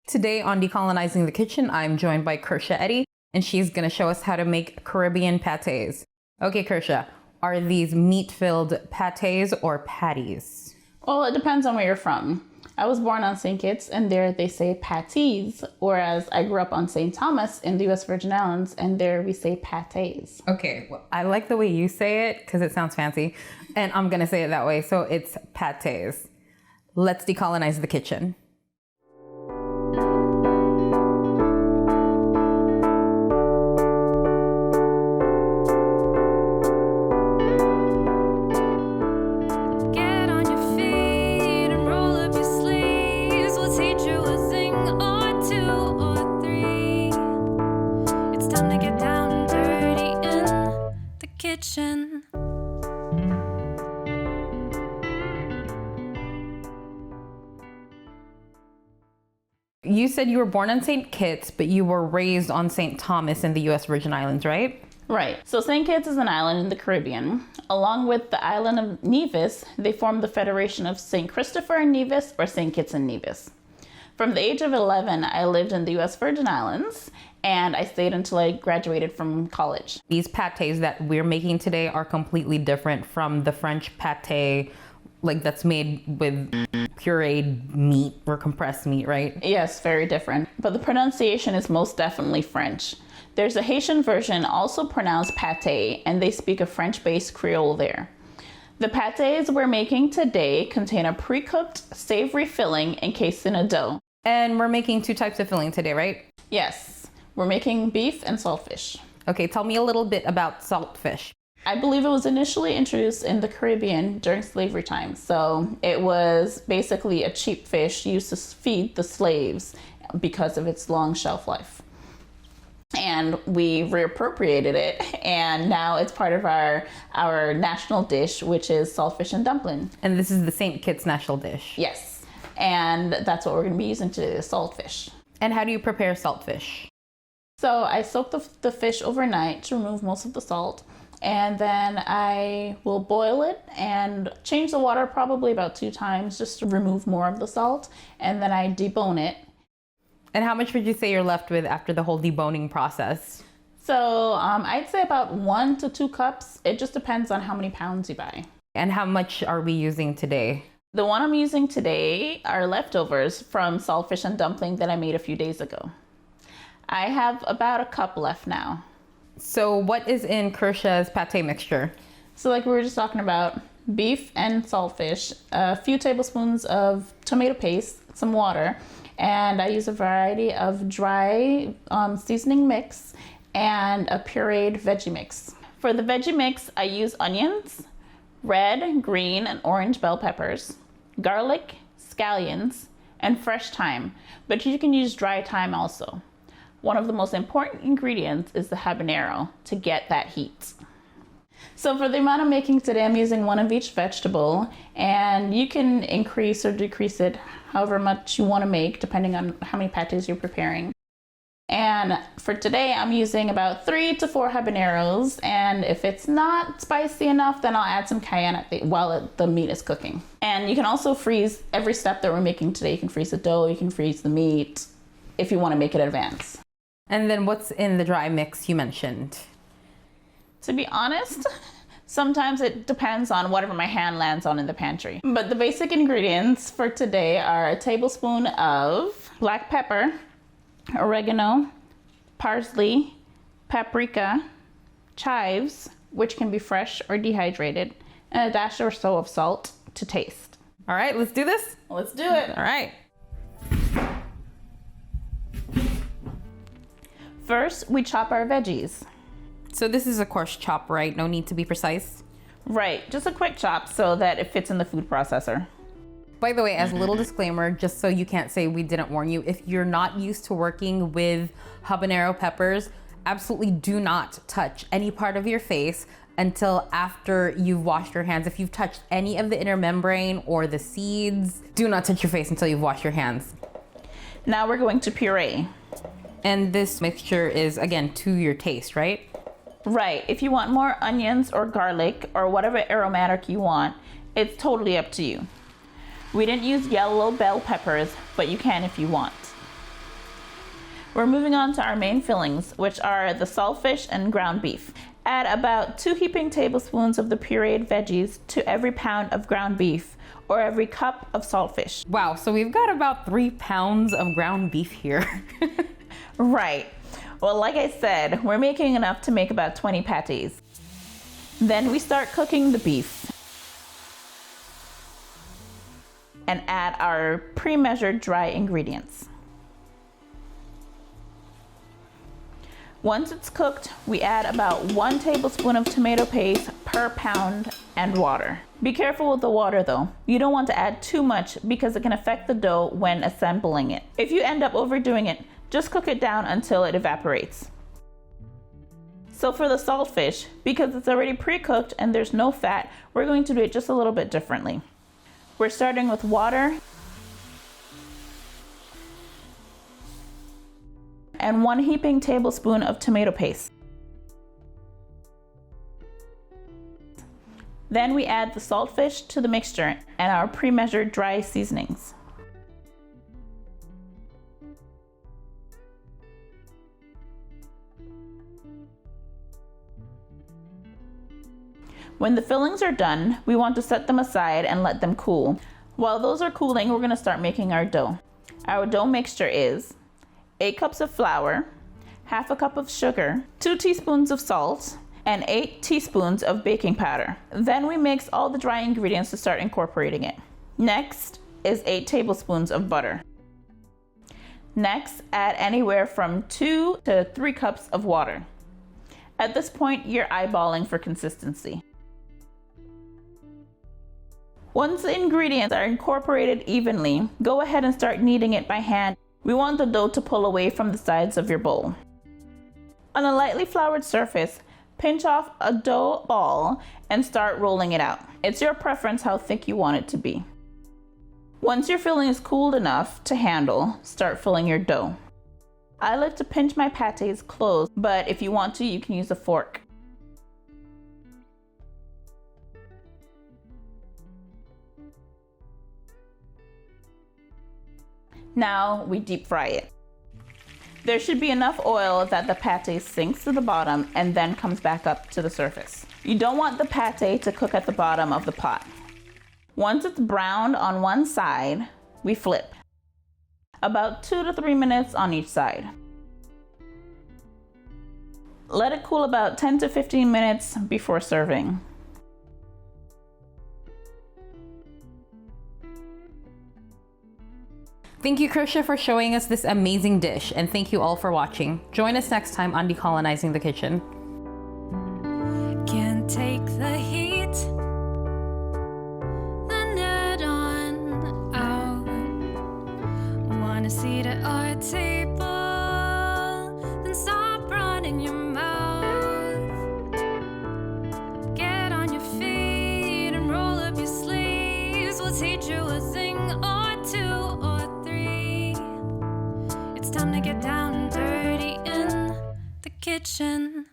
Today on Decolonizing the Kitchen, I'm joined by Kirsha Eddy, and she's going to show us how to make Caribbean pâtés. Okay, Kirsha, are these meat-filled pâtés or patties? Well, it depends on where you're from. I was born on St. Kitts, and there they say pâtés, whereas I grew up on St. Thomas in the U.S. Virgin Islands, and there we say pâtés. Okay, well, I like the way you say it because it sounds fancy, and I'm going to say it that way, so it's pâtés. Let's decolonize the kitchen. You said you were born on St. Kitts, but you were raised on St. Thomas in the U.S. Virgin Islands, right? Right. So St. Kitts is an island in the Caribbean. Along with the island of Nevis, they form the Federation of St. Christopher and Nevis, or St. Kitts and Nevis. From the age of 11, I lived in the U.S. Virgin Islands, and I stayed until I graduated from college. These pâtés that we're making today are completely different from the French pâté, like that's made with pureed meat or compressed meat, right? Yes, very different. But the pronunciation is most definitely French. There's a Haitian version also pronounced pâté, and they speak a French-based Creole there. The pâtés we're making today contain a pre-cooked savory filling encased in a dough. And we're making two types of filling today, right? Yes, we're making beef and saltfish. Okay, tell me a little bit about saltfish. I believe it was initially introduced in the Caribbean during slavery time. So it was basically a cheap fish used to feed the slaves because of its long shelf life. And we reappropriated it, and now it's part of our national dish, which is saltfish and dumpling. And this is the St. Kitts national dish? Yes, and that's what we're going to be using today, the saltfish. And how do you prepare saltfish? So I soak the fish overnight to remove most of the salt. And then I will boil it and change the water probably about 2 times just to remove more of the salt. And then I debone it. And how much would you say you're left with after the whole deboning process? So I'd say about 1 to 2 cups. It just depends on how many pounds you buy. And how much are we using today? The one I'm using today are leftovers from saltfish and dumpling that I made a few days ago. I have about a cup left now. So what is in Kirsha's pâté mixture? So like we were just talking about, beef and saltfish, a few tablespoons of tomato paste, some water, and I use a variety of dry seasoning mix and a pureed veggie mix. For the veggie mix, I use onions, red, green, and orange bell peppers, garlic, scallions, and fresh thyme, but you can use dry thyme also. One of the most important ingredients is the habanero to get that heat. So for the amount I'm making today, I'm using 1 of each vegetable, and you can increase or decrease it however much you want to make, depending on how many pâtés you're preparing. And for today, I'm using about 3 to 4 habaneros, and if it's not spicy enough, then I'll add some cayenne while the meat is cooking. And you can also freeze every step that we're making today. You can freeze the dough, you can freeze the meat, if you want to make it advance. And then what's in the dry mix you mentioned? To be honest, sometimes it depends on whatever my hand lands on in the pantry. But the basic ingredients for today are a tablespoon of black pepper, oregano, parsley, paprika, chives, which can be fresh or dehydrated, and a dash or so of salt to taste. All right, let's do this. Let's do it. All right. First, we chop our veggies. So this is a coarse chop, right? No need to be precise? Right, just a quick chop so that it fits in the food processor. By the way, as a little disclaimer, just so you can't say we didn't warn you, if you're not used to working with habanero peppers, absolutely do not touch any part of your face until after you've washed your hands. If you've touched any of the inner membrane or the seeds, do not touch your face until you've washed your hands. Now we're going to puree. And this mixture is, again, to your taste, right? Right. If you want more onions or garlic or whatever aromatic you want, it's totally up to you. We didn't use yellow bell peppers, but you can if you want. We're moving on to our main fillings, which are the saltfish and ground beef. Add about 2 heaping tablespoons of the pureed veggies to every pound of ground beef or every cup of saltfish. Wow, so we've got about 3 pounds of ground beef here. Right. Well, like I said, we're making enough to make about 20 patties. Then we start cooking the beef and add our pre-measured dry ingredients. Once it's cooked, we add about 1 tablespoon of tomato paste per pound and water. Be careful with the water though. You don't want to add too much because it can affect the dough when assembling it. If you end up overdoing it, just cook it down until it evaporates. So for the saltfish, because it's already pre-cooked and there's no fat, we're going to do it just a little bit differently. We're starting with water and 1 heaping tablespoon of tomato paste. Then we add the saltfish to the mixture and our pre-measured dry seasonings. When the fillings are done, we want to set them aside and let them cool. While those are cooling, we're going to start making our dough. Our dough mixture is 8 cups of flour, half a cup of sugar, 2 teaspoons of salt, and 8 teaspoons of baking powder. Then we mix all the dry ingredients to start incorporating it. Next is 8 tablespoons of butter. Next, add anywhere from 2 to 3 cups of water. At this point, you're eyeballing for consistency. Once the ingredients are incorporated evenly, go ahead and start kneading it by hand. We want the dough to pull away from the sides of your bowl. On a lightly floured surface, pinch off a dough ball and start rolling it out. It's your preference how thick you want it to be. Once your filling is cooled enough to handle, start filling your dough. I like to pinch my pâtés closed, but if you want to, you can use a fork. Now we deep fry it. There should be enough oil that the pâté sinks to the bottom and then comes back up to the surface. You don't want the pâté to cook at the bottom of the pot. Once it's browned on one side, we flip. About 2 to 3 minutes on each side. Let it cool about 10 to 15 minutes before serving. Thank you, Krisha, for showing us this amazing dish, and thank you all for watching. Join us next time on Decolonizing the Kitchen. Can't take the heat, the net on out. Wanna sit at our table, then stop running your mouth. Get on your feet and roll up your sleeves. We'll teach you a thing or 2 or 3. It's time to get down and dirty in the kitchen.